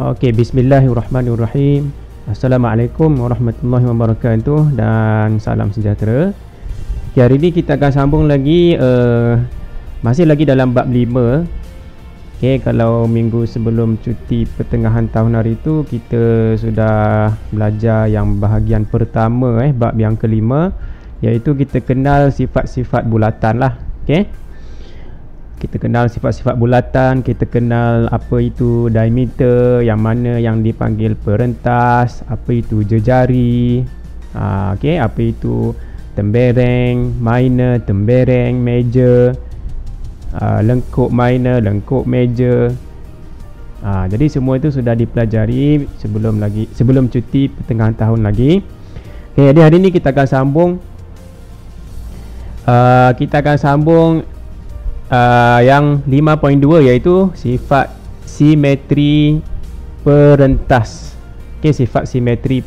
Okey, bismillahirrahmanirrahim. Assalamualaikum warahmatullahi wabarakatuh dan salam sejahtera. Okay, hari ni kita akan sambung lagi masih lagi dalam bab 5. Okey, kalau minggu sebelum cuti pertengahan tahun hari tu kita sudah belajar yang bahagian pertama bab yang kelima, iaitu kita kenal sifat-sifat bulatan lah. Okey. Kita kenal sifat-sifat bulatan, kita kenal apa itu diameter, yang mana yang dipanggil perentas, apa itu jejari, okay, apa itu tembereng, minor, tembereng, major, lengkup minor, lengkup major. Jadi semua itu sudah dipelajari sebelum cuti pertengahan tahun lagi. Okay, jadi hari ini kita akan sambung yang 5.2, iaitu sifat simetri perentas. Okey, sifat simetri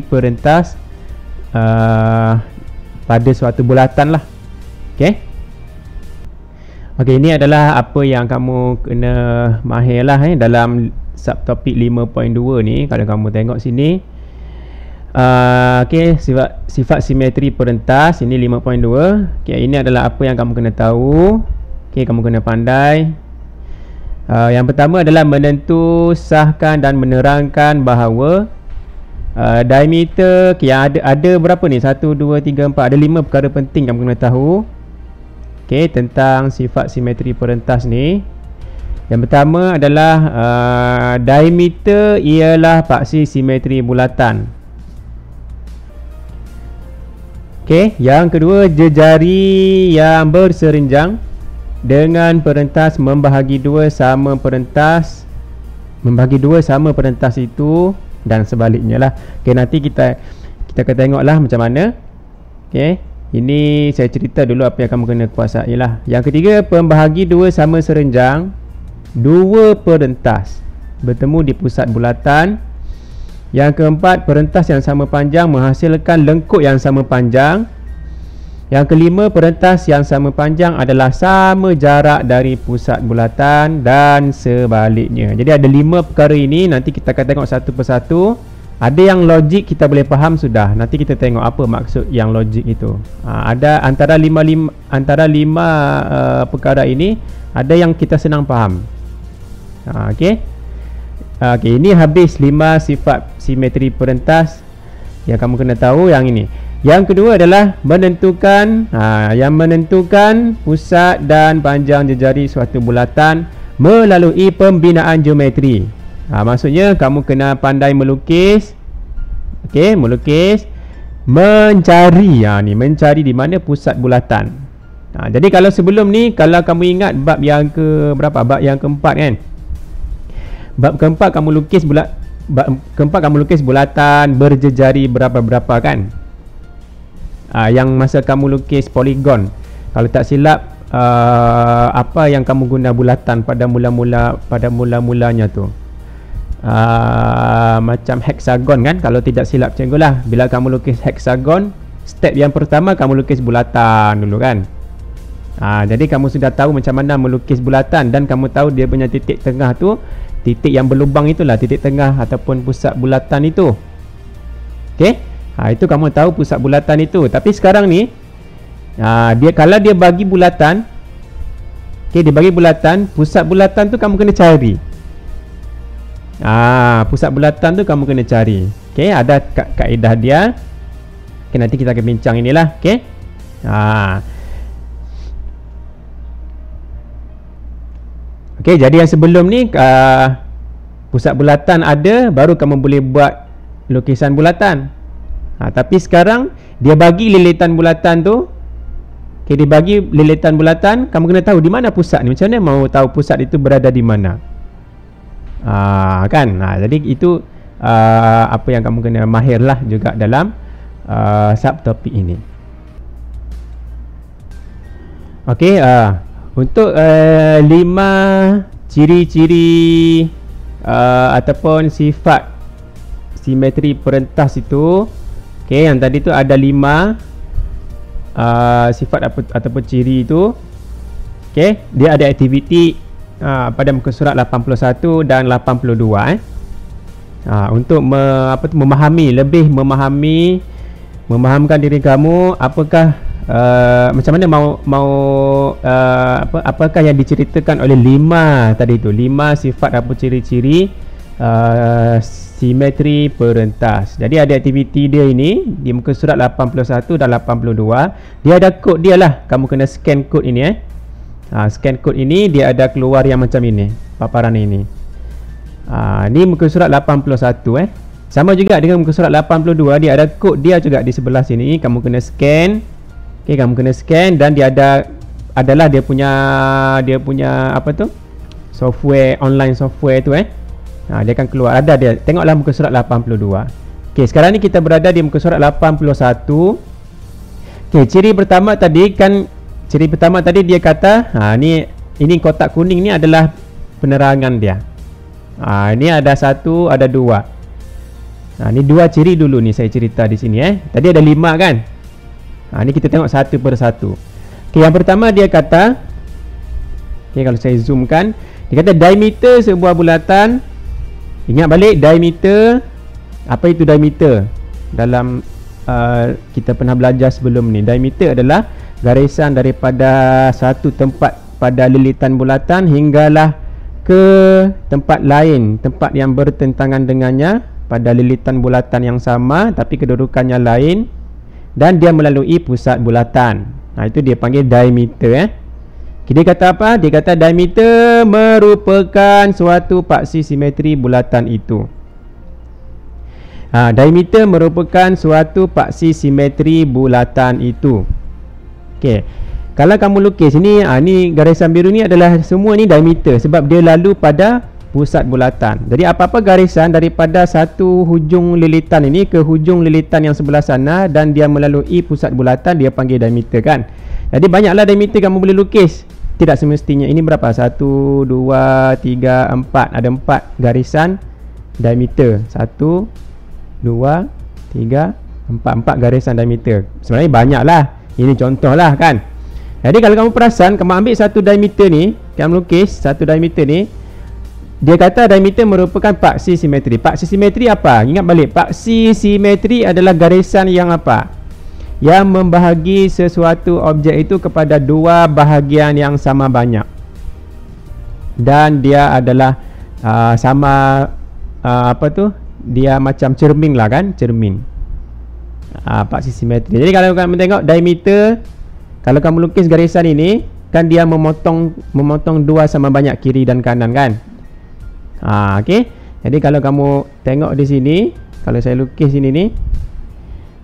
perentas pada suatu bulatan lah. Okey. Okey, ini adalah apa yang kamu kena mahir lah dalam subtopik 5.2 ni. Kalau kamu tengok sini, okey, sifat simetri perentas ini 5.2. Okey, ini adalah apa yang kamu kena tahu. Okey, kamu kena pandai. Yang pertama adalah menentu, sahkan dan menerangkan bahawa diameter, yang ada berapa ni? 1 2 3 4, ada 5 perkara penting kamu kena tahu. Okey, tentang sifat simetri perentas ni. Yang pertama adalah diameter ialah paksi simetri bulatan. Okey, yang kedua, jejari yang berserenjang dengan perentas membahagi dua sama perentas itu dan sebaliknya lah. Okey, nanti kita akan tengoklah macam mana. Okey, ini saya cerita dulu apa yang kamu kena kuasai lah. Yang ketiga, pembahagi dua sama serenjang, dua perentas bertemu di pusat bulatan. Yang keempat, perentas yang sama panjang menghasilkan lengkuk yang sama panjang. Yang kelima, perentas yang sama panjang adalah sama jarak dari pusat bulatan dan sebaliknya. Jadi ada 5 perkara ini, nanti kita akan tengok satu persatu. Ada yang logik kita boleh faham sudah. Nanti kita tengok apa maksud yang logik itu. Ada antara 5 perkara ini, ada yang kita senang faham. Okey. Okey, ini habis 5 sifat simetri perentas yang kamu kena tahu yang ini. Yang kedua adalah menentukan pusat dan panjang jejari suatu bulatan melalui pembinaan geometri. Maksudnya kamu kena pandai melukis. Okey, melukis, mencari di mana pusat bulatan. Jadi kalau sebelum ni, kalau kamu ingat bab yang ke berapa? Bab yang keempat kan? Bab keempat kamu lukis bulatan berjejari berapa-berapa kan? Yang masa kamu lukis poligon, kalau tak silap, apa yang kamu guna bulatan pada mula-mulanya tu, macam heksagon kan? Kalau tidak silap macam itulah. Bila kamu lukis heksagon, step yang pertama kamu lukis bulatan dulu kan? Jadi kamu sudah tahu macam mana melukis bulatan, dan kamu tahu dia punya titik tengah tu, titik yang berlubang itulah titik tengah ataupun pusat bulatan itu. Okey, itu kamu tahu pusat bulatan itu. Tapi sekarang ni, kalau dia bagi bulatan, okey, dia bagi bulatan, pusat bulatan tu kamu kena cari. Pusat bulatan tu kamu kena cari. Okey, ada kaedah dia. Okey, nanti kita akan bincang inilah. Okey. Okey, jadi yang sebelum ni pusat bulatan ada, baru kamu boleh buat lukisan bulatan. Tapi sekarang dia bagi lilitan bulatan tu. Okey, dia bagi lilitan bulatan, kamu kena tahu di mana pusat ni. Macam mana mau tahu pusat itu berada di mana? Kan? Jadi itu apa yang kamu kena mahir lah juga dalam subtopik ini. Okey, untuk 5 ciri-ciri ataupun sifat simetri perentas itu, okey, yang tadi tu ada 5 sifat ataupun ciri itu. Okey, dia ada aktiviti pada muka surat 81 dan 82 untuk memahamkan diri kamu apakah macam mana apakah yang diceritakan oleh 5 tadi tu, 5 sifat apa ciri-ciri simetri perentas. Jadi ada aktiviti dia ini di muka surat 81 dan 82. Dia ada kod dia lah. Kamu kena scan kod ini scan kod ini, dia ada keluar yang macam ini, paparan ini. Ni muka surat 81 Sama juga dengan muka surat 82, dia ada kod dia juga di sebelah sini. Kamu kena scan. Okey, kamu kena scan dan dia adalah dia punya apa tu? Software, online software tu dia akan keluar, ada dia. Tengoklah muka surat 82. Okey, sekarang ni kita berada di muka surat 81. Okey, ciri pertama tadi dia kata ini kotak kuning ni adalah penerangan dia. Ini ada 1, ada 2. Ni 2 ciri dulu ni saya cerita di sini Tadi ada 5 kan? Ni kita tengok satu per satu. Okey, yang pertama dia kata, kalau saya zoomkan, dia kata diameter sebuah bulatan. Ingat balik diameter. Apa itu diameter? Dalam kita pernah belajar sebelum ni, diameter adalah garisan daripada satu tempat pada lilitan bulatan hinggalah ke tempat lain, tempat yang bertentangan dengannya pada lilitan bulatan yang sama tapi kedudukannya lain, dan dia melalui pusat bulatan. Itu dia panggil diameter Dia kata apa? Dia kata diameter merupakan suatu paksi simetri bulatan itu. Diameter merupakan suatu paksi simetri bulatan itu. Okey. Kalau kamu lukis ni, ni garisan biru ni adalah semua ni diameter sebab dia lalu pada pusat bulatan. Jadi apa-apa garisan daripada satu hujung lilitan ini ke hujung lilitan yang sebelah sana dan dia melalui pusat bulatan, dia panggil diameter kan. Jadi banyaklah diameter kamu boleh lukis. Tidak semestinya. Ini berapa? 1, 2, 3, 4. Ada 4 garisan diameter. 1, 2, 3, 4 garisan diameter. Sebenarnya banyaklah. Ini contohlah kan. Jadi kalau kamu perasan, kamu ambil satu diameter ni, kamu lukis satu diameter ni, dia kata diameter merupakan paksi simetri. Paksi simetri apa? Ingat balik, paksi simetri adalah garisan yang apa? Yang membahagi sesuatu objek itu kepada dua bahagian yang sama banyak. Dan dia adalah dia macam cermin lah kan, cermin. Paksi simetri. Jadi kalau kamu tengok diameter, kalau kamu lukis garisan ini, kan dia memotong dua sama banyak kiri dan kanan kan. Okey. Jadi kalau kamu tengok di sini, kalau saya lukis ini ni,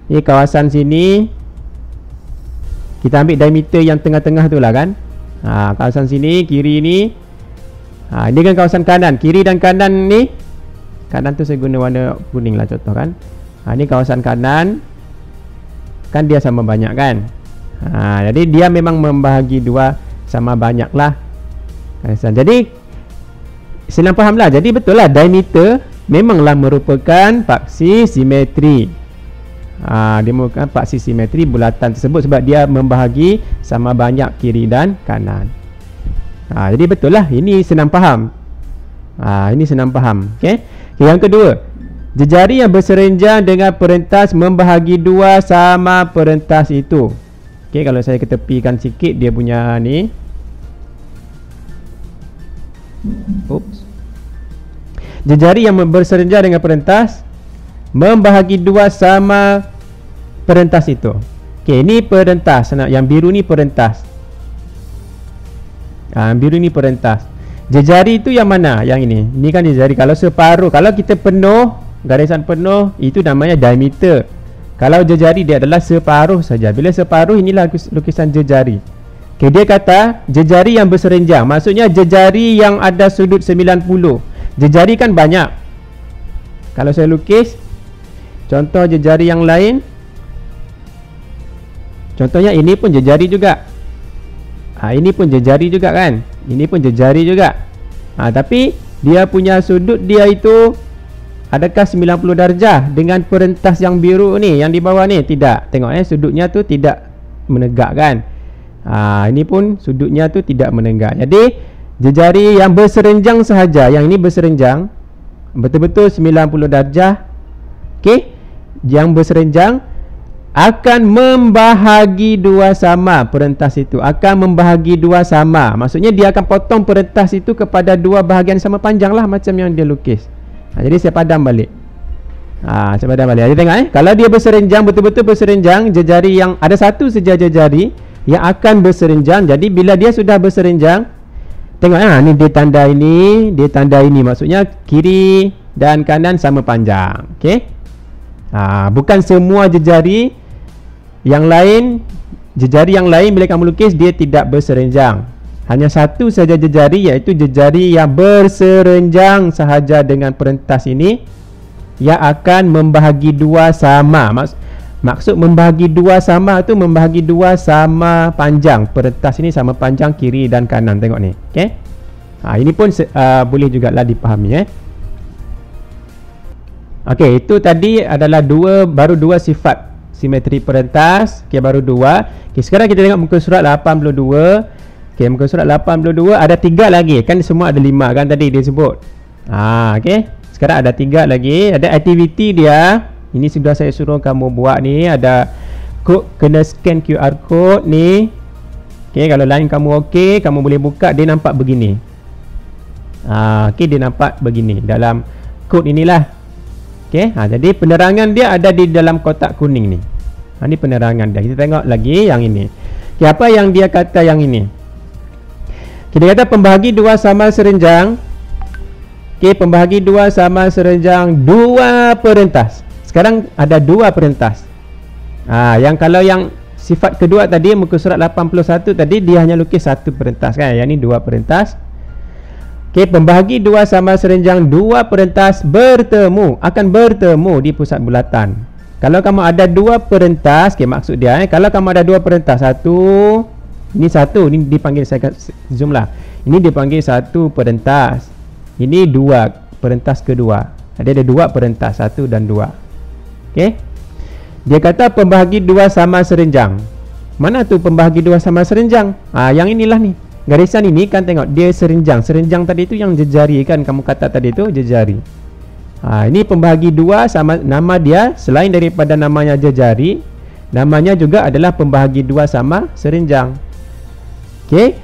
ini kawasan sini, kita ambil diameter yang tengah-tengah tu lah kan. Kawasan sini, kiri ni, ini kan kawasan kanan. Kiri dan kanan ni, kanan tu saya guna warna kuning lah contoh kan. Ini kawasan kanan, kan dia sama banyak kan. Jadi dia memang membahagi dua sama banyak lah. Jadi senang faham lah. Jadi betul lah, diameter memanglah merupakan paksi simetri. Dia merupakan paksi simetri bulatan tersebut sebab dia membahagi sama banyak kiri dan kanan. Jadi betul lah, ini senang faham. Ini senang faham. Okay? Yang kedua, jejari yang berserenjang dengan perentas membahagi dua sama perentas itu. Okay, kalau saya ketepikan sikit dia punya ni. Jejari yang berserenjang dengan perentas membahagi dua sama perentas itu. Okey, ini perentas. Yang biru ni perentas. Biru ni perentas. Jejari itu yang mana? Yang ini. Ini kan jejari. Kalau separuh, kalau kita penuh, garisan penuh, itu namanya diameter. Kalau jejari dia adalah separuh saja. Bila separuh, inilah lukisan jejari. Okay, dia kata jejari yang berserenjang, maksudnya jejari yang ada sudut 90. Jejari kan banyak. Kalau saya lukis contoh jejari yang lain, contohnya ini pun jejari juga. Ini pun jejari juga kan. Ini pun jejari juga. Tapi dia punya sudut dia itu adakah 90 darjah dengan perentas yang biru ni, yang di bawah ni? Tidak. Tengok sudutnya tu tidak menegak kan. Ini pun sudutnya tu tidak menegak. Jadi Jejari yang berserenjang sahaja, yang ini berserenjang betul-betul 90 darjah. Okey, yang berserenjang akan membahagi dua sama. Perentas itu akan membahagi dua sama. Maksudnya dia akan potong perentas itu kepada dua bahagian sama panjang lah, macam yang dia lukis. Jadi saya padam balik. Saya padam balik. Jadi tengok kalau dia berserenjang, betul-betul berserenjang, jejari yang ada satu saja jejari yang akan berserenjang. Jadi bila dia sudah berserenjang, tengok ni dia tanda ini, dia tanda ini. Maksudnya kiri dan kanan sama panjang. Okey. Bukan semua jejari yang lain, jejari yang lain bila kamu lukis dia tidak berserenjang. Hanya satu saja jejari, iaitu jejari yang berserenjang sahaja dengan perentas ini, yang akan membahagi dua sama. Maksud membahagi dua sama tu membahagi dua sama panjang. Perentas ini sama panjang kiri dan kanan. Tengok ni. Okey. Ini pun boleh jugalah dipahami. Okey, itu tadi adalah baru dua sifat simetri perentas. Okey, baru dua. Okey, sekarang kita tengok muka surat 82. Okey, muka surat 82 ada 3 lagi. Kan semua ada 5 kan tadi dia sebut. Okey. Sekarang ada 3 lagi. Ada aktiviti dia. Ini sudah saya suruh kamu buat ni. Ada kod, kena scan QR code ni. Okey, kalau line kamu okey, kamu boleh buka, dia nampak begini. Okey, dia nampak begini dalam kod inilah. Okey, jadi penerangan dia ada di dalam kotak kuning ni. Ini penerangan dia. Kita tengok lagi yang ini. Okey, apa yang dia kata yang ini? Kita kata pembahagi dua sama serenjang. Okey, pembahagi dua sama serenjang dua perentas. Sekarang ada dua perentas. Yang kalau yang sifat kedua tadi, muka surat 81 tadi, dia hanya lukis satu perentas kan. Yang ni dua perentas. Okey, pembahagi dua sama serenjang dua perentas bertemu, akan bertemu di pusat bulatan. Kalau kamu ada dua perentas, okey, maksud dia kalau kamu ada dua perentas, ini dipanggil, saya zoom lah. Ini dipanggil satu perentas. Ini dua perentas kedua. Ada dua perentas, satu dan dua. Okey. Dia kata pembahagi dua sama serenjang. Mana tu pembahagi dua sama serenjang? Yang inilah ni. Garisan ini kan tengok dia serenjang. Serenjang tadi tu yang jejari kan, kamu kata tadi tu jejari. Ini pembahagi dua sama, nama dia selain daripada namanya jejari, namanya juga adalah pembahagi dua sama serenjang. Okey.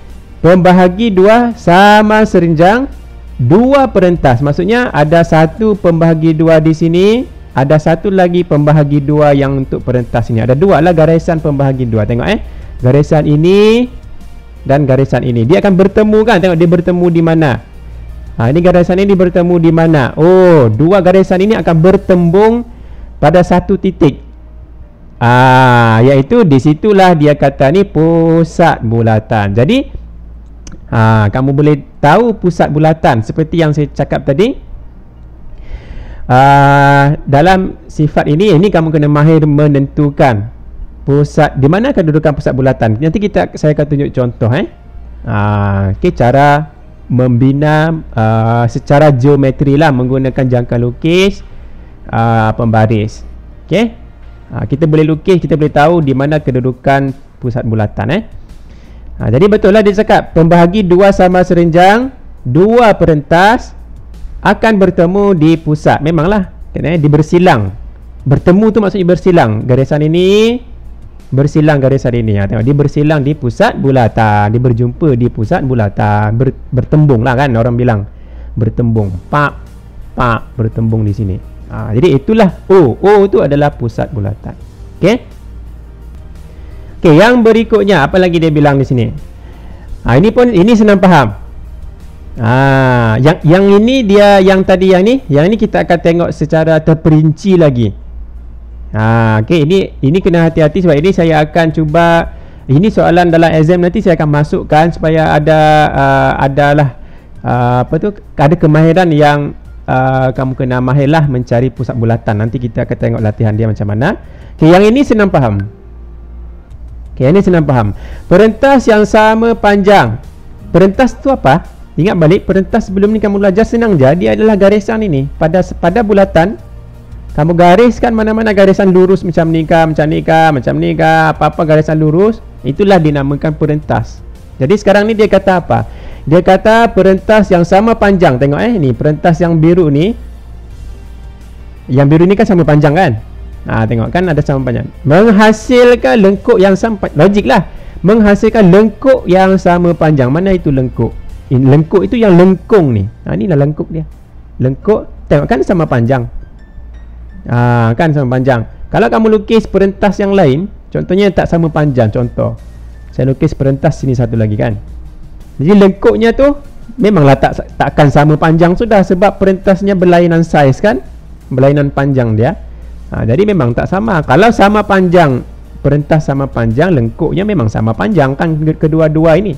Pembahagi dua sama serenjang dua perentas. Maksudnya ada satu pembahagi dua di sini, ada satu lagi pembahagi dua yang untuk perentas ini. Ada dua lah garisan pembahagi dua. Tengok garisan ini dan garisan ini. Dia akan bertemu kan. Tengok dia bertemu di mana. Ini garisan ini bertemu di mana. Dua garisan ini akan bertembung pada satu titik. Iaitu di situlah dia kata ni pusat bulatan. Jadi kamu boleh tahu pusat bulatan seperti yang saya cakap tadi. Dalam sifat ini kamu kena mahir menentukan pusat, di mana kedudukan pusat bulatan. Nanti saya akan tunjuk contoh okey, cara membina secara geometri lah, menggunakan jangka lukis pembaris. Okey, kita boleh lukis, kita boleh tahu di mana kedudukan pusat bulatan. Jadi betul lah dia cakap pembahagi dua sama serenjang dua perentas akan bertemu di pusat. Memanglah dia bersilang. Bertemu tu maksudnya bersilang. Garisan ini bersilang garisan ini. Tengok dia bersilang di pusat bulatan. Dia berjumpa di pusat bulatan. Bertembung lah kan orang bilang. Bertembung. Pak bertembung di sini. Jadi itulah O tu adalah pusat bulatan. Okey. Okey, yang berikutnya apa lagi dia bilang di sini? Ini senang faham. Yang ini dia, yang tadi yang ni kita akan tengok secara terperinci lagi. Okey, ini kena hati-hati sebab ini saya akan cuba, ini soalan dalam exam nanti saya akan masukkan supaya ada kemahiran yang kamu kena mahirlah mencari pusat bulatan. Nanti kita akan tengok latihan dia macam mana. Okey, yang ini senang faham. Okey, ini senang faham. Perentas yang sama panjang. Perentas tu apa? Ingat balik, perentas sebelum ni kamu belajar senang je. Dia adalah garisan ini. Pada bulatan, kamu gariskan mana-mana garisan lurus macam ni kah, apa-apa garisan lurus, itulah dinamakan perentas. Jadi sekarang ni dia kata apa? Dia kata perentas yang sama panjang. Tengok ni perentas yang biru ni. Yang biru ni kan sama panjang kan? Tengok kan ada sama panjang. Menghasilkan lengkuk yang sama. Logik lah. Menghasilkan lengkuk yang sama panjang. Mana itu lengkuk? Lengkuk itu yang lengkung ni. Inilah lengkuk dia. Lengkuk. Tengok kan sama panjang. Kan sama panjang. Kalau kamu lukis perentas yang lain, contohnya tak sama panjang. Contoh, saya lukis perentas sini satu lagi kan. Jadi lengkuknya tu memanglah takkan sama panjang sudah, sebab perentasnya berlainan saiz kan, berlainan panjang dia. Jadi memang tak sama. Kalau sama panjang, perentas sama panjang, lengkuknya memang sama panjang kan, kedua-dua ini.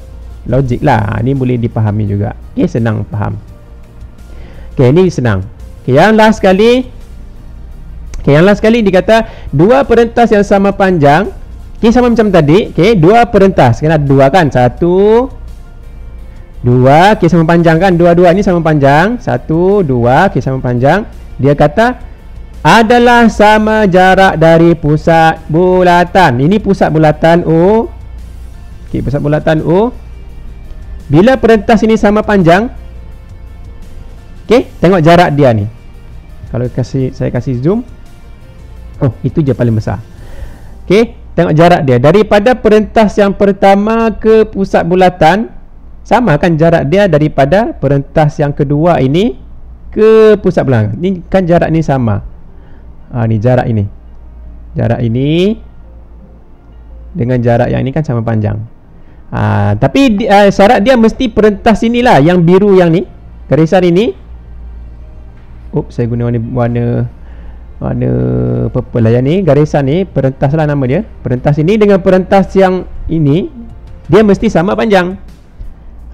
Logik lah. Ini boleh dipahami juga. Okay, senang faham. Okay, ini senang. Okay, yang last sekali dikata dua perentas yang sama panjang. Okay, sama macam tadi. Okay, dua perentas. Kena ada dua kan. Satu, dua. Okay, sama panjang kan. Dua-dua ini sama panjang. Satu, dua. Okay, sama panjang. Dia kata adalah sama jarak dari pusat bulatan. Ini pusat bulatan O. Okay, pusat bulatan O. Bila perentas ini sama panjang, okay, tengok jarak dia ni. Kalau saya kasih zoom, oh, itu je paling besar. Okay, tengok jarak dia daripada perentas yang pertama ke pusat bulatan. Sama kan jarak dia daripada perentas yang kedua ini ke pusat bulatan. Ni kan jarak ni sama. Ni jarak ini. Jarak ini dengan jarak yang ini kan sama panjang. Tapi syarat dia mesti perentas inilah, yang biru yang ni, garisan ini. Saya guna warna purple lah yang ni. Garisan ni perentas lah nama dia. Perentas ini dengan perentas yang ini, dia mesti sama panjang.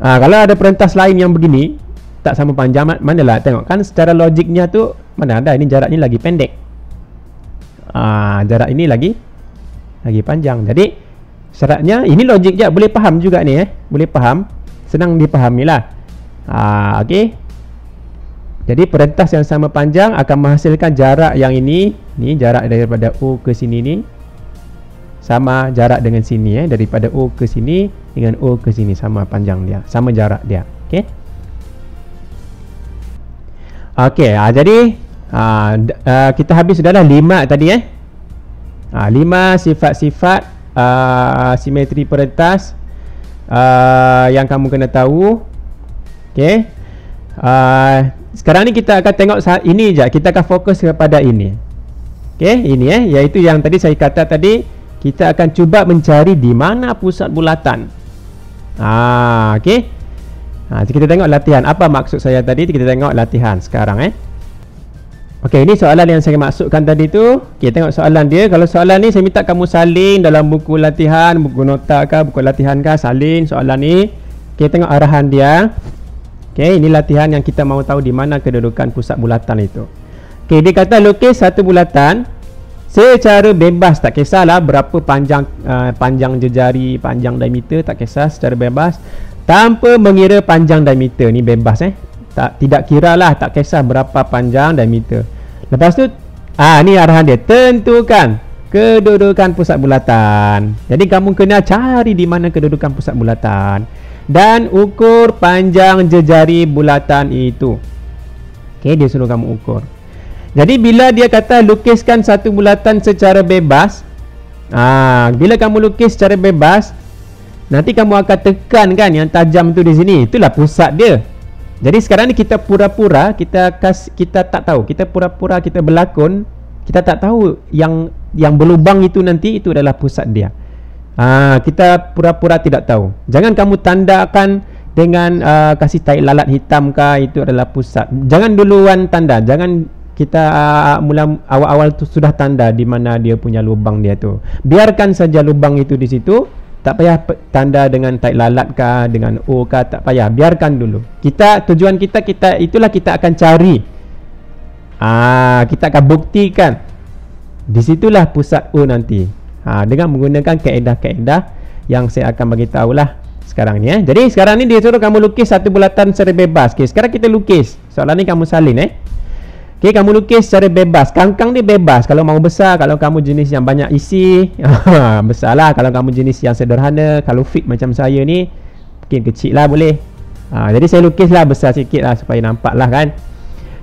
Kalau ada perentas lain yang begini tak sama panjang, manalah tengok kan secara logiknya tu, mana ada ini jarak ni lagi pendek. Jarak ini lagi panjang. Jadi syaratnya ini logik je, boleh faham juga ni boleh faham, senang dipahami lah. Okey. Jadi perentas yang sama panjang akan menghasilkan jarak yang ini. Ni jarak daripada O ke sini ni sama jarak dengan sini daripada O ke sini dengan O ke sini sama panjang dia, sama jarak dia. Okey. Okey, jadi kita habis sudahlah 5 tadi 5 sifat-sifat simetri perentas yang kamu kena tahu. Okey. Sekarang ni kita akan tengok ini je. Kita akan fokus kepada ini. Okey, ini iaitu yang tadi saya kata tadi, kita akan cuba mencari di mana pusat bulatan. Okey. Kita tengok latihan. Apa maksud saya tadi? Kita tengok latihan sekarang Okey, ini soalan yang saya maksudkan tadi tu. Okey, tengok soalan dia. Kalau soalan ni saya minta kamu salin dalam buku latihan, buku nota ke, buku latihan ke, salin soalan ni. Okey, tengok arahan dia. Okey, ini latihan yang kita mahu tahu di mana kedudukan pusat bulatan itu. Okey, dia kata lukis satu bulatan secara bebas, tak kisahlah berapa panjang jejari, panjang diameter, tak kisah, secara bebas tanpa mengira panjang diameter. Ni bebas tidak kira lah, tak kisah berapa panjang diameter. Lepas tu ni arahan dia, tentukan kedudukan pusat bulatan. Jadi kamu kena cari di mana kedudukan pusat bulatan dan ukur panjang jejari bulatan itu. Okey, dia suruh kamu ukur. Jadi bila dia kata lukiskan satu bulatan secara bebas, bila kamu lukis secara bebas, nanti kamu akan tekan kan yang tajam tu di sini. Itulah pusat dia. Jadi sekarang ni kita pura-pura kita tak tahu. Kita pura-pura kita berlakon, kita tak tahu yang berlubang itu nanti itu adalah pusat dia. Kita pura-pura tidak tahu. Jangan kamu tandakan dengan kasih taik lalat hitam kah itu adalah pusat. Jangan duluan tanda. Jangan kita mula awal-awal tu sudah tanda di mana dia punya lubang dia tu. Biarkan saja lubang itu di situ. Tak payah tanda dengan taik lalat kah, dengan O kah, tak payah. Biarkan dulu. Tujuan kita itulah kita akan cari. Kita akan buktikan. Disitulah pusat O nanti. Dengan menggunakan kaedah-kaedah yang saya akan bagi tahulah sekarang ni. Jadi sekarang ni dia suruh kamu lukis satu bulatan secara bebas. Okey, sekarang kita lukis. Soalan ni kamu salin Okey, kamu lukis secara bebas. Kangkang ni bebas. Kalau mau besar, kalau kamu jenis yang banyak isi, besarlah. Kalau kamu jenis yang sederhana, kalau fit macam saya ni, mungkin kecil lah boleh. Jadi saya lukislah besar sikit lah supaya nampak lah kan.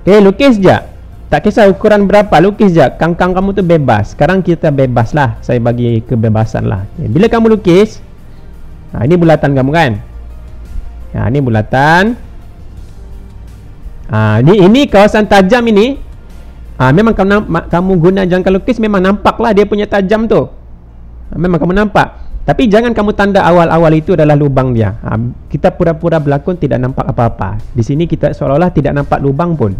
Lukis je. Tak kisah ukuran berapa, lukis je. Kangkang kamu tu bebas. Sekarang kita bebas lah. Saya bagi kebebasan lah. Bila kamu lukis, ini bulatan kamu kan. Ini bulatan. Ini kawasan tajam ini. Memang kamu guna jangka lukis, memang nampak lah dia punya tajam tu. Memang kamu nampak. Tapi jangan kamu tanda awal-awal itu adalah lubang dia. Kita pura-pura berlakon tidak nampak apa-apa. Di sini kita seolah-olah tidak nampak lubang pun.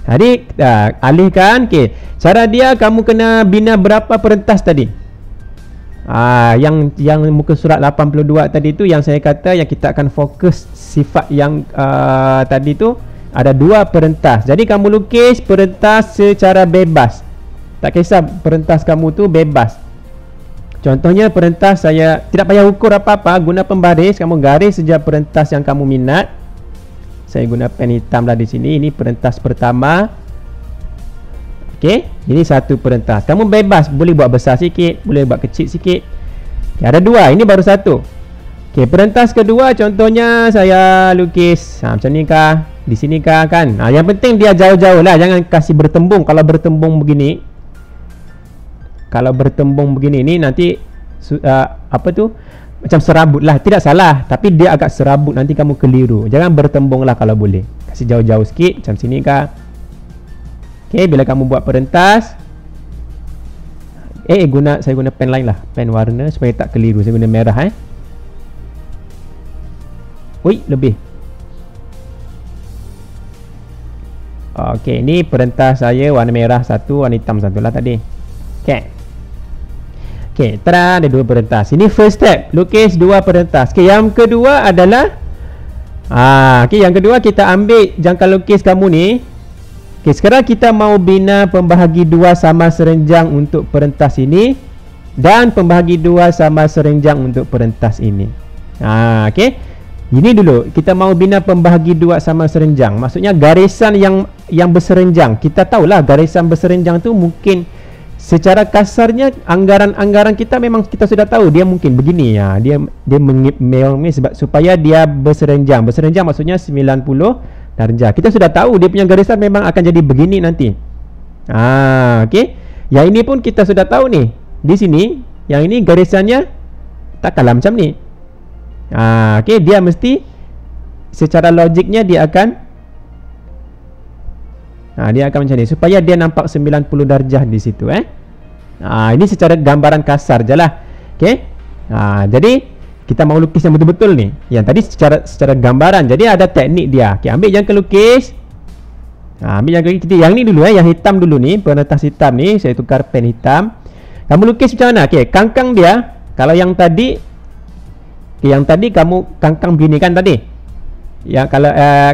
Jadi alihkan. Cara dia, kamu kena bina berapa perentas tadi? Yang muka surat 82 tadi tu, yang saya kata yang kita akan fokus sifat yang tadi tu ada 2 perentas. Jadi kamu lukis perentas secara bebas. Tak kisah perentas kamu tu bebas. Contohnya perentas saya tidak payah ukur apa-apa, guna pembaris, kamu garis saja perentas yang kamu minat. Saya guna pen hitam lah di sini. Ini perentas pertama. Ini satu perentas. Kamu bebas, boleh buat besar sikit, boleh buat kecil sikit. Ada 2, ini baru 1. Perentas kedua contohnya saya lukis macam ni kah, di sini kah kan. Yang penting dia jauh-jauh lah, jangan kasih bertembung. Kalau bertembung begini, ni nanti macam serabut lah. Tidak salah, tapi dia agak serabut, nanti kamu keliru. Jangan bertembung lah kalau boleh. Kasih jauh-jauh sikit, macam sini kah. Bila kamu buat perentas, saya guna pen lain lah, pen warna supaya tak keliru. Saya guna merah lebih. Ni perentas saya warna merah satu, warna hitam satu lah tadi. Ada 2 perentas. Ini first step, lukis 2 perentas. Yang kedua adalah yang kedua kita ambil jangka lukis kamu ni. Sekarang kita mau bina pembahagi 2 sama serenjang untuk perentas ini dan pembahagi 2 sama serenjang untuk perentas ini. Ini dulu kita mau bina pembahagi 2 sama serenjang. Maksudnya garisan yang berserenjang. Kita tahulah garisan berserenjang tu mungkin secara kasarnya anggaran kita memang kita sudah tahu dia mungkin begini ya. Dia sebab supaya dia berserenjang. Berserenjang maksudnya 90 darjah. Kita sudah tahu dia punya garisan memang akan jadi begini nanti. Yang ini pun kita sudah tahu nih. Di sini yang ini garisannya tak kalah macam ni. Dia mesti secara logiknya dia akan macam ni supaya dia nampak 90 darjah di situ. Ini secara gambaran kasar je lah. Jadi kita mau lukis yang betul-betul ni. Yang tadi secara gambaran. Jadi ada teknik dia. Ambil jangka lukis. Ambil jangka lukis. Yang ni dulu yang hitam dulu ni, perentas hitam ni, saya tukar pen hitam. Kamu lukis macam mana? Kangkang dia, kalau yang tadi kamu kangkang begini kan tadi.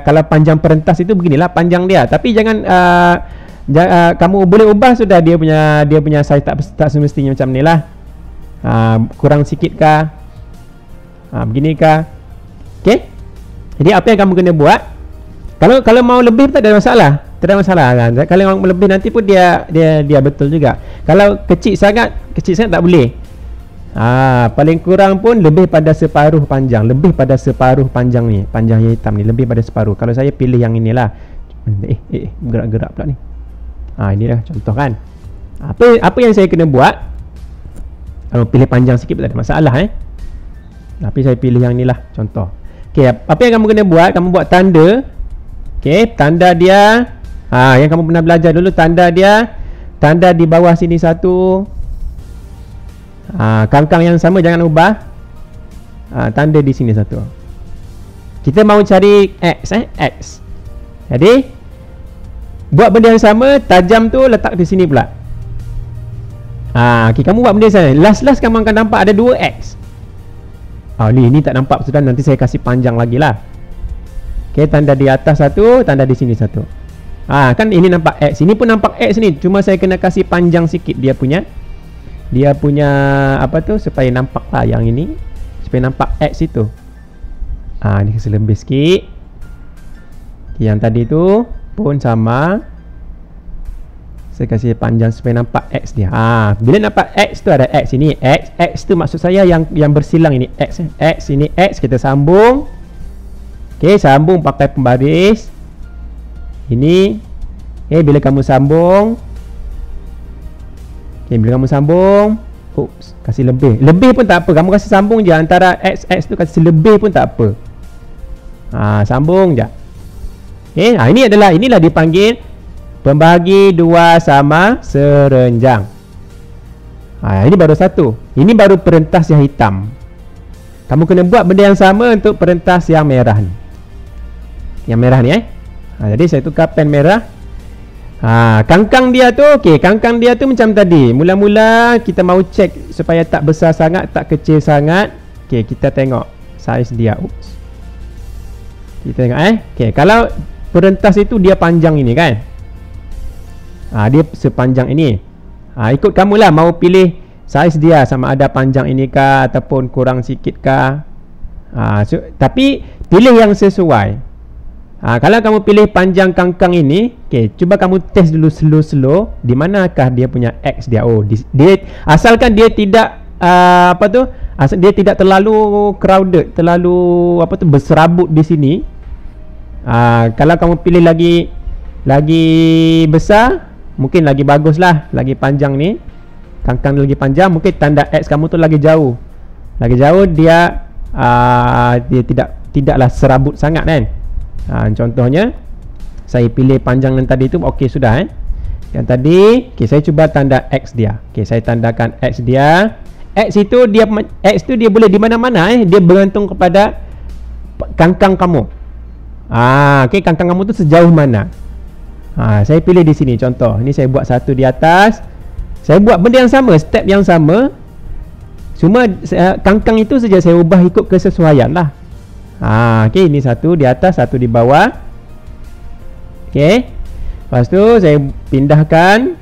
Kalau panjang perentas itu beginilah panjang dia. Tapi jangan kamu boleh ubah sudah dia punya size tak semestinya macam ni lah. Kurang sikit kah? Begini kah? Jadi apa yang kamu kena buat? Kalau mau lebih tak ada masalah. Tak ada masalah kan? Kalau mau lebih nanti pun dia betul juga. Kalau kecil sangat tak boleh. Paling kurang pun lebih pada separuh panjang. Lebih pada separuh panjang ni. Panjang yang hitam ni lebih pada separuh. Kalau saya pilih yang inilah. Gerak-gerak pula ni. Inilah contoh kan. Apa yang saya kena buat? Kalau pilih panjang sikit tak ada masalah Tapi saya pilih yang inilah contoh. Apa yang kamu kena buat? Kamu buat tanda. Tanda dia. Yang kamu pernah belajar dulu, tanda dia. Tanda di bawah sini satu. Kangkang yang sama jangan ubah. Tanda di sini satu. Kita mau cari X X. Jadi buat benda yang sama, tajam tu letak di sini pula. Kamu buat benda yang sama. Last kamu akan nampak ada 2 X. Ni tak nampak sudah, nanti saya kasih panjang lagi lah. Tanda di atas satu, tanda di sini satu. Kan ini nampak X. Ini pun nampak X ni. Cuma saya kena kasih panjang sikit dia punya apa tu supaya nampak lah yang ini, supaya nampak X itu. Ni kasih lebih sikit. Yang tadi tu pun sama, saya kasih panjang supaya nampak X dia. Bila nampak X tu ada X ini, X tu maksud saya yang bersilang ini X. X ini X, kita sambung. Okey, sambung pakai pembaris. Ini. Okey, bila kamu sambung. Okey, bila kamu sambung. Oops, kasih lebih. Lebih pun tak apa. Kamu kasih sambung je antara X tu, kasih lebih pun tak apa. Sambung je. Okey, inilah dipanggil pembahagi dua sama serenjang. Ini baru satu. Ini baru perentas yang hitam. Kamu kena buat benda yang sama untuk perentas yang merah ni. Yang merah ni jadi saya tukar pen merah. Kangkang dia tu, okey, kangkang dia tu macam tadi. Mula-mula kita mau cek supaya tak besar sangat, tak kecil sangat. Okey, kita tengok saiz dia. Oops. Kita tengok okey, kalau perentas itu dia panjang ini kan. Dia sepanjang ini. Ikut kamulah mau pilih saiz dia sama ada panjang ini kah ataupun kurang sikit kah. Tapi pilih yang sesuai. Kalau kamu pilih panjang kangkang ini, okey, cuba kamu test dulu slow-slow di manakah dia punya X dia. Dia asalkan dia tidak dia tidak terlalu crowded, terlalu berserabut di sini. Kalau kamu pilih lagi besar, mungkin lagi baguslah, lagi panjang ni. Kangkang lagi panjang, mungkin tanda X kamu tu lagi jauh. Lagi jauh dia tidaklah serabut sangat kan. Contohnya saya pilih panjang yang tadi tu, okey sudah Yang tadi, okey, saya cuba tanda X dia. Okey, saya tandakan X dia. X tu dia boleh di mana-mana dia bergantung kepada kangkang kamu. Okey, kangkang kamu tu sejauh mana. Saya pilih di sini contoh. Ini saya buat satu di atas. Saya buat benda yang sama, step yang sama. Cuma kangkang itu saja saya ubah ikut kesesuaian lah. Okey, ini satu di atas, satu di bawah. Okey. Lepas tu saya pindahkan.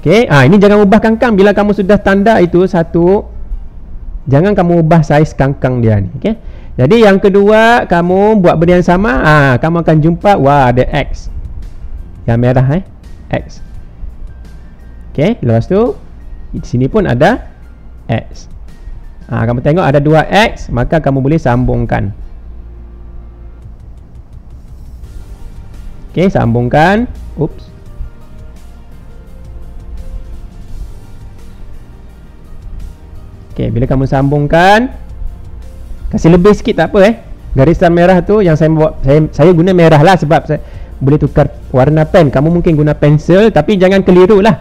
Okey, ini jangan ubah kangkang bila kamu sudah tanda itu satu. Jangan kamu ubah saiz kangkang dia ni, okey. Jadi yang kedua, kamu buat benda yang sama, kamu akan jumpa ada X. Yang merah X. Okey, lepas tu di sini pun ada X. Kamu tengok ada 2X, maka kamu boleh sambungkan. Okey, sambungkan. Oops. Okey, bila kamu sambungkan, kasih lebih sikit tak apa Garisan merah tu yang saya buat, saya guna merah lah sebab saya boleh tukar warna pen. Kamu mungkin guna pensel, tapi jangan keliru lah.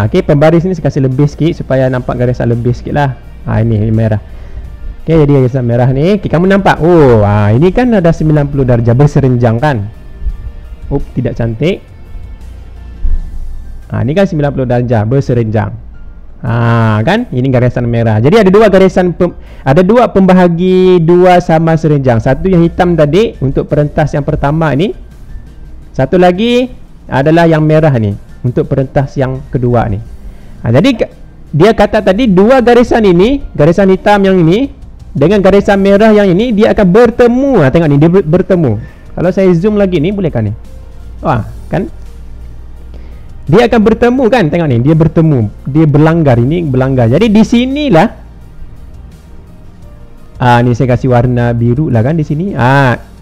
Okey, pembaris ni saya kasih lebih sikit supaya nampak garisan lebih sikit lah. Ini merah. Okey, jadi garisan merah ni, okay, kamu nampak. Ini kan ada 90 darjah berserenjang kan. Tidak cantik. Ini kan 90 darjah berserenjang. Kan, ini garisan merah. Jadi ada dua pembahagi dua sama serenjang. Satu yang hitam tadi untuk perentas yang pertama ni. Satu lagi adalah yang merah ni untuk perentas yang kedua ni. Jadi dia kata tadi dua garisan ini, garisan hitam yang ini dengan garisan merah yang ini, dia akan bertemu. Tengok ni, dia bertemu. Kalau saya zoom lagi ni, boleh kan ni? Kan? Dia akan bertemu kan? Tengok ni, dia bertemu. Dia berlanggar, ini berlanggar. Jadi di sinilah ni saya kasih warna biru lah kan di sini.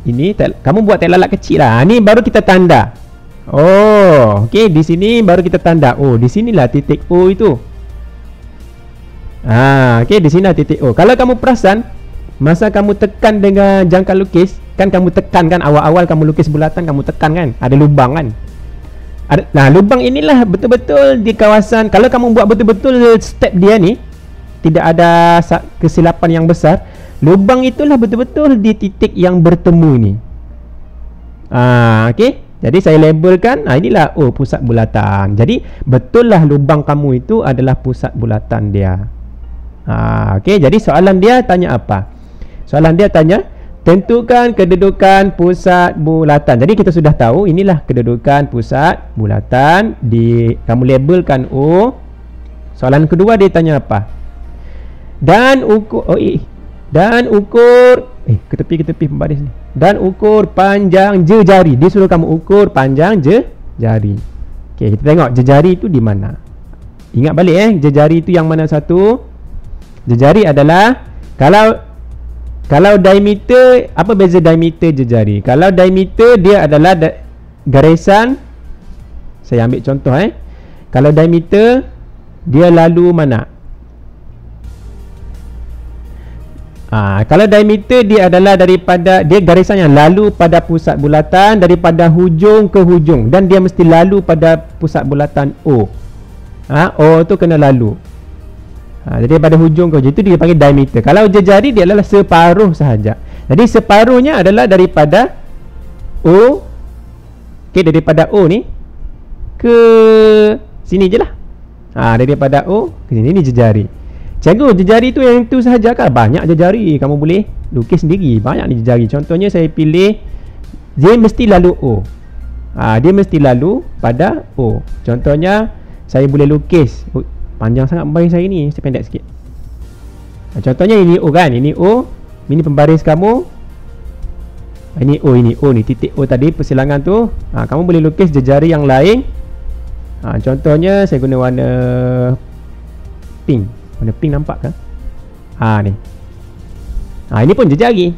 Ini kamu buat lalat kecil lah. Ni baru kita tanda. Okey, di sini baru kita tanda. Di sinilah titik O itu. Okey, di sini titik O. Kalau kamu perasan, masa kamu tekan dengan jangka lukis, kan kamu tekan kan, awal-awal kamu lukis bulatan, kamu tekan kan, ada lubang kan. Lubang inilah betul-betul di kawasan. Kalau kamu buat betul-betul step dia ni, tidak ada kesilapan yang besar. Lubang itulah betul-betul di titik yang bertemu ni. Okey, jadi saya labelkan, inilah pusat bulatan. Jadi betul lah lubang kamu itu adalah pusat bulatan dia. Okey, jadi soalan dia tanya apa? Soalan dia tanya, tentukan kedudukan pusat bulatan. Jadi kita sudah tahu inilah kedudukan pusat bulatan. Kamu labelkan O. Soalan kedua dia tanya apa? Dan ukur ke tepi pembaris ni. Dan ukur panjang jari. Dia suruh kamu ukur panjang jari. Okey, kita tengok jari itu di mana. Ingat balik jari itu yang mana satu? Jari adalah, kalau Kalau diameter, apa beza diameter jejari? Kalau diameter dia adalah garisan. Saya ambil contoh Kalau diameter dia lalu mana? Kalau diameter dia adalah daripada, dia garisan yang lalu pada pusat bulatan daripada hujung ke hujung, dan dia mesti lalu pada pusat bulatan O. O tu kena lalu. Jadi pada hujung ke hujung itu dia panggil diameter. Kalau jejari dia adalah separuh sahaja. Jadi separuhnya adalah daripada O, daripada O ni ke sini je lah. Daripada O ke sini, ni jejari. Cikgu, jejari tu yang tu sahaja kah? Banyak jejari kamu boleh lukis sendiri. Banyak ni jejari. Contohnya saya pilih, dia mesti lalu O. Dia mesti lalu pada O. Contohnya saya boleh lukis, panjang sangat baris saya ni, mesti pendek sikit. Contohnya ini O kan, ini O, ini pembaris kamu. Ini O, ini O ni, titik O tadi persilangan tu. Kamu boleh lukis jejari yang lain. Contohnya saya guna warna pink. Warna pink nampak ke? Ni. Ini pun jejari.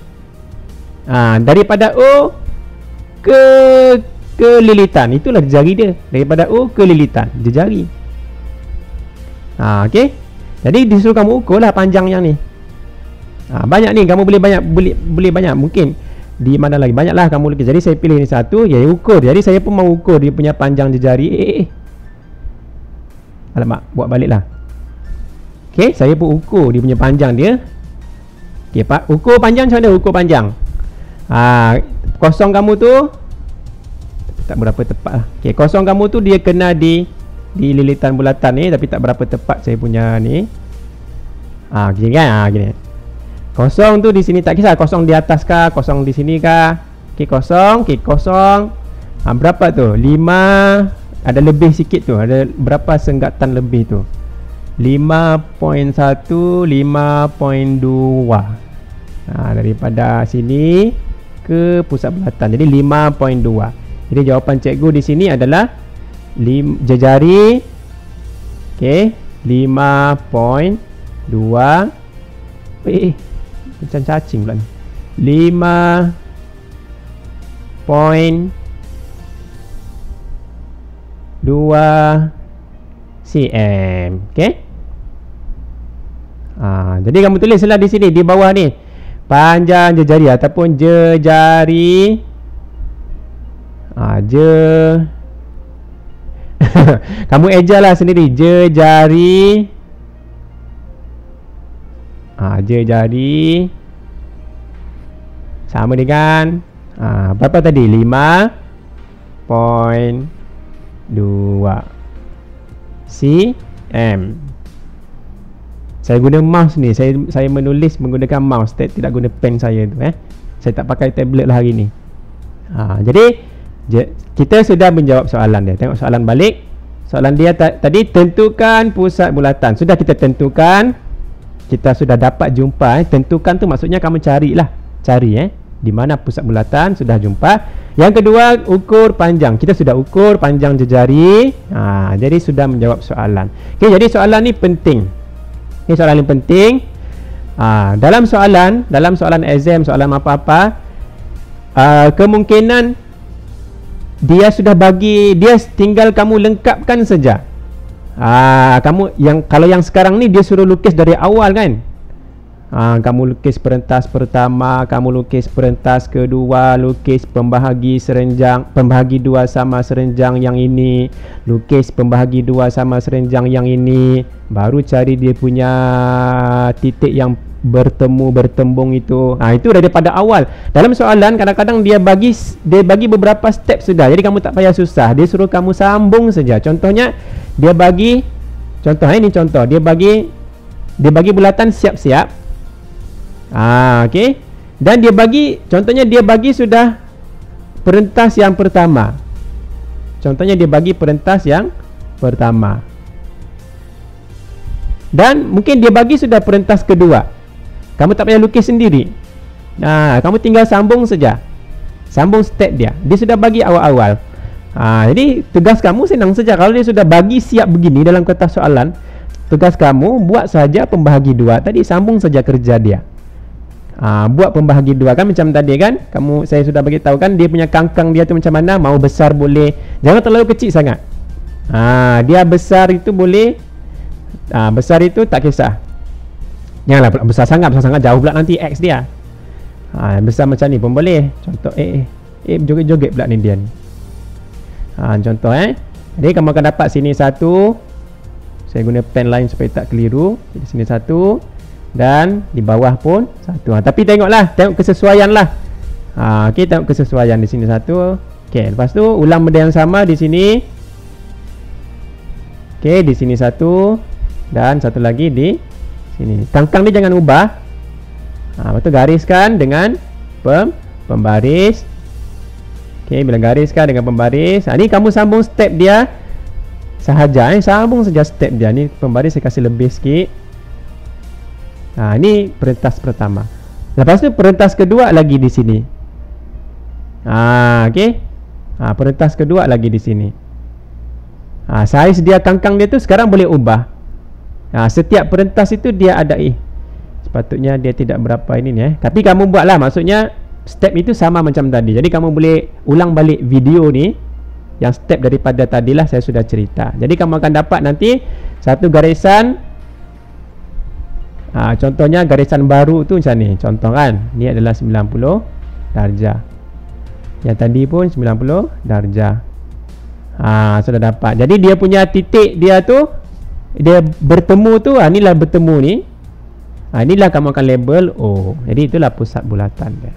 Daripada O ke lilitan, itulah jejari dia. Daripada O ke lilitan, jejari. Okey. Jadi disuruh kamu ukur lah panjang yang ni. Banyak ni, kamu boleh banyak. Mungkin di mana lagi banyaklah kamu lukis. Jadi saya pilih ni satu, ya ukur. Jadi saya pun mau ukur dia punya panjang jejari. Alamak, buat baliklah. Okey, saya pun ukur dia punya panjang dia. Okey, Pak, ukur panjang macam mana? Ukur panjang. Kosong kamu tu tak berapa tepat lah. Okey, kosong kamu tu dia kena di lilitan bulatan ni, tapi tak berapa tepat saya punya ni. Gini kan? Gini. Kosong tu di sini, tak kisah kosong di atas kah, kosong di sini kah. Okey, kosong. Berapa tu? 5, ada lebih sikit tu. Ada berapa senggatan lebih tu? 5.1, 5.2. Daripada sini ke pusat bulatan. Jadi 5.2. Jadi jawapan cikgu di sini adalah jejari. Okey, 5.2. Macam cacing pula ni. 5.2 cm. Okey. Jadi kamu tulislah di sini di bawah ni, panjang jejari ataupun jejari. Kamu ejalah sendiri, jejari. Jejari sama dengan berapa tadi? 5.2 cm. Saya guna mouse ni. Saya menulis menggunakan mouse, tidak guna pen saya tu. Saya tak pakai tablet lah hari ni. Jadi kita sudah menjawab soalan dia. Tengok soalan balik. Soalan dia tadi, tentukan pusat bulatan. Sudah kita tentukan. Kita sudah dapat jumpa. Tentukan tu maksudnya kamu carilah. Cari di mana pusat bulatan. Sudah jumpa. Yang kedua, ukur panjang. Kita sudah ukur panjang jejari. Jadi sudah menjawab soalan. Okey, jadi soalan ni penting. Ini soalan yang penting. Dalam soalan exam, soalan apa-apa, kemungkinan dia sudah bagi, dia tinggal kamu lengkapkan saja. Kamu kalau yang sekarang ni dia suruh lukis dari awal kan. Kamu lukis perentas pertama, kamu lukis perentas kedua, lukis pembahagi serenjang, pembahagi dua sama serenjang yang ini, lukis pembahagi dua sama serenjang yang ini, baru cari dia punya titik yang bertembung itu. Itu daripada awal. Dalam soalan kadang-kadang dia bagi beberapa step sudah. Jadi kamu tak payah susah. Dia suruh kamu sambung saja. Contohnya dia bagi ini contoh. Dia bagi bulatan siap-siap. Okey. Dan dia bagi, contohnya dia bagi sudah perentas yang pertama. Contohnya dia bagi perentas yang pertama. Dan mungkin dia bagi sudah perentas kedua. Kamu tak payah lukis sendiri. Kamu tinggal sambung saja. Sambung step dia. Dia sudah bagi awal-awal. Jadi tugas kamu senang saja. Kalau dia sudah bagi siap begini dalam kotak soalan, tugas kamu buat saja pembahagi dua tadi, sambung saja kerja dia. Buat pembahagi dua kan macam tadi kan. Saya sudah bagi tahu kan dia punya kangkang dia tu macam mana. Mau besar boleh, jangan terlalu kecil sangat. Dia besar itu boleh. Besar itu tak kisah. Janganlah pula besar sangat jauh pula nanti X dia. Besar macam ni pun boleh. Contoh joget-joget pula ni dia ni. Contoh jadi kamu akan dapat sini satu. Saya guna pen lain supaya tak keliru. Di sini satu dan di bawah pun satu. Tapi tengok kesesuaian lah. Okey, tengok kesesuaian di sini satu. Okey, lepas tu ulang benda yang sama di sini. Okey, di sini satu dan satu lagi di sini. Kangkang ni jangan ubah. Lepas tu gariskan dengan pembaris. Okey, bila gariskan dengan pembaris, ni kamu sambung step dia sahaja. Sambung saja step dia. Ni pembaris saya kasih lebih sikit. Ni perentas pertama. Lepas tu perentas kedua lagi di sini. Okey. Perentas kedua lagi di sini. Saiz dia kangkang dia tu sekarang boleh ubah. Setiap perentas itu dia ada sepatutnya dia tidak berapa ini ni tapi kamu buatlah, maksudnya step itu sama macam tadi. Jadi kamu boleh ulang balik video ni. Yang step daripada tadilah saya sudah cerita. Jadi kamu akan dapat nanti satu garisan. Contohnya garisan baru tu macam ni. Contoh kan, ni adalah 90 darjah. Yang tadi pun 90 darjah. Sudah dapat. Jadi dia punya titik dia tu, dia bertemu tu, inilah bertemu ni. Inilah kamu akan label O. Jadi itulah pusat bulatan dia.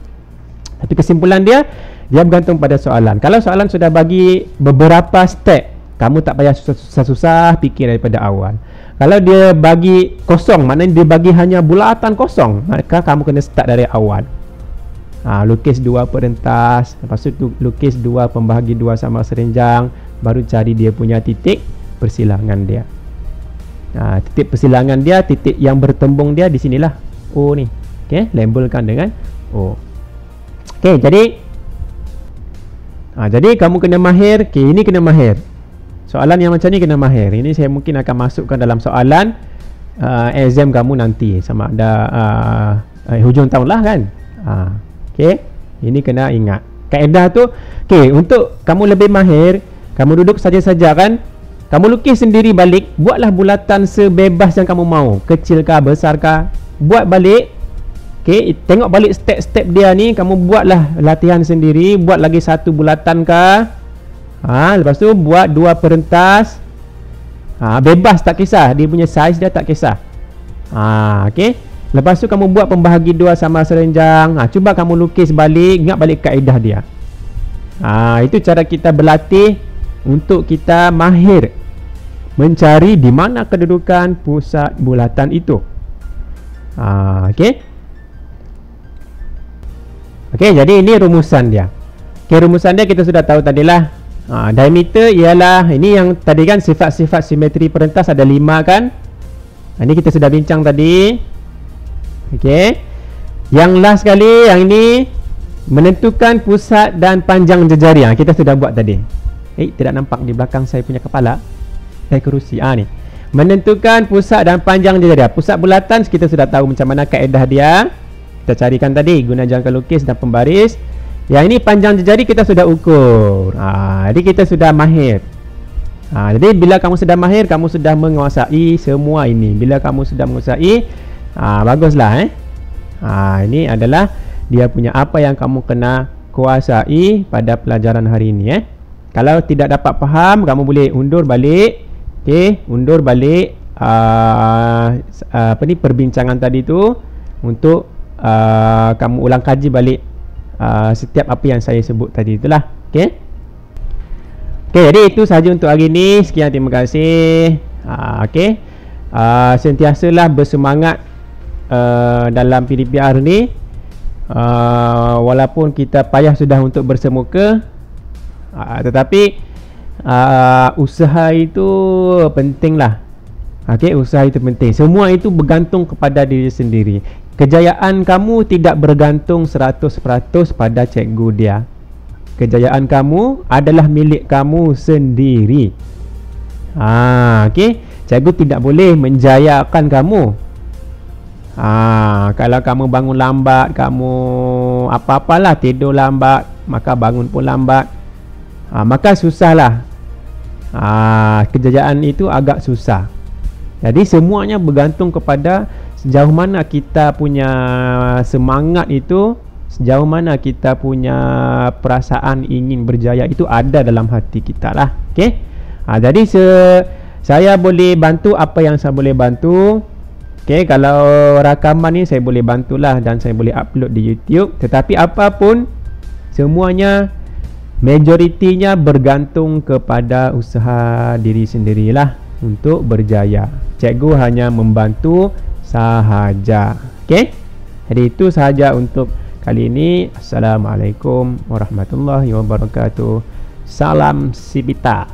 Tapi kesimpulan dia bergantung pada soalan. Kalau soalan sudah bagi beberapa step, kamu tak payah susah-susah fikir daripada awal. Kalau dia bagi kosong, maknanya dia bagi hanya bulatan kosong, maka kamu kena start dari awal. Lukis dua perentas, lepas tu lukis dua pembahagi dua sama serenjang, baru cari dia punya titik persilangan dia. Titik persilangan dia, titik yang bertembung dia di sinilah O ni. Okey, labelkan dengan O. Okey, jadi kamu kena mahir. Okey, ini kena mahir. Soalan yang macam ni kena mahir. Ini saya mungkin akan masukkan dalam soalan exam kamu nanti, sama ada hujung tahun lah kan. Okey, ini kena ingat kaedah tu. Okey, untuk kamu lebih mahir, kamu duduk saja-saja kan. Kamu lukis sendiri balik. Buatlah bulatan sebebas yang kamu mau, kecil kah, besar kah, buat balik. Okey, tengok balik step-step dia ni. Kamu buatlah latihan sendiri. Buat lagi satu bulatan kah. Lepas tu buat dua perentas. Bebas, tak kisah. Dia punya saiz dia tak kisah. Okey. Lepas tu kamu buat pembahagi dua sama serenjang. Cuba kamu lukis balik. Ingat balik kaedah dia. Itu cara kita berlatih untuk kita mahir mencari di mana kedudukan pusat bulatan itu. Okey. Okey, jadi ini rumusan dia. Okey, rumusan dia kita sudah tahu tadilah. Diameter ialah, ini yang tadi kan sifat-sifat simetri perentas ada 5 kan. Ini kita sudah bincang tadi. Okey. Yang last sekali, yang ini menentukan pusat dan panjang jejari. Kita sudah buat tadi. Tidak nampak di belakang saya punya kepala. Kerusi. Ni. Menentukan pusat dan panjang jejari. Pusat bulatan kita sudah tahu macam mana kaedah dia. Kita carikan tadi guna jangka lukis dan pembaris. Yang ini panjang jejari kita sudah ukur. Jadi kita sudah mahir. Jadi bila kamu sudah mahir, kamu sudah menguasai semua ini. Bila kamu sudah menguasai, baguslah. Ini adalah dia punya apa yang kamu kena kuasai pada pelajaran hari ini. Kalau tidak dapat faham, kamu boleh undur balik. Okey, undur balik perbincangan tadi tu untuk kamu ulang kaji balik setiap apa yang saya sebut tadi itulah. Okey. Jadi itu sahaja untuk hari ini. Sekian, terima kasih. Okey. Sentiasalah bersemangat dalam PDPR ni. Walaupun kita payah sudah untuk bersemuka, tetapi usaha itu pentinglah. Okey, usaha itu penting. Semua itu bergantung kepada diri sendiri. Kejayaan kamu tidak bergantung 100% pada cikgu dia. Kejayaan kamu adalah milik kamu sendiri. Okey, cikgu tidak boleh menjayakan kamu. Kalau kamu bangun lambat, kamu apa-apalah, tidur lambat, maka bangun pun lambat, maka susahlah. Kejayaan itu agak susah. Jadi semuanya bergantung kepada sejauh mana kita punya semangat itu, sejauh mana kita punya perasaan ingin berjaya itu ada dalam hati kita lah. Okey. Jadi saya boleh bantu apa yang saya boleh bantu. Okey, kalau rakaman ni saya boleh bantulah dan saya boleh upload di YouTube. Tetapi apapun, semuanya majoritinya bergantung kepada usaha diri sendirilah untuk berjaya. Cikgu hanya membantu sahaja. Okey? Jadi itu sahaja untuk kali ini. Assalamualaikum warahmatullahi wabarakatuh. Salam Sibitang.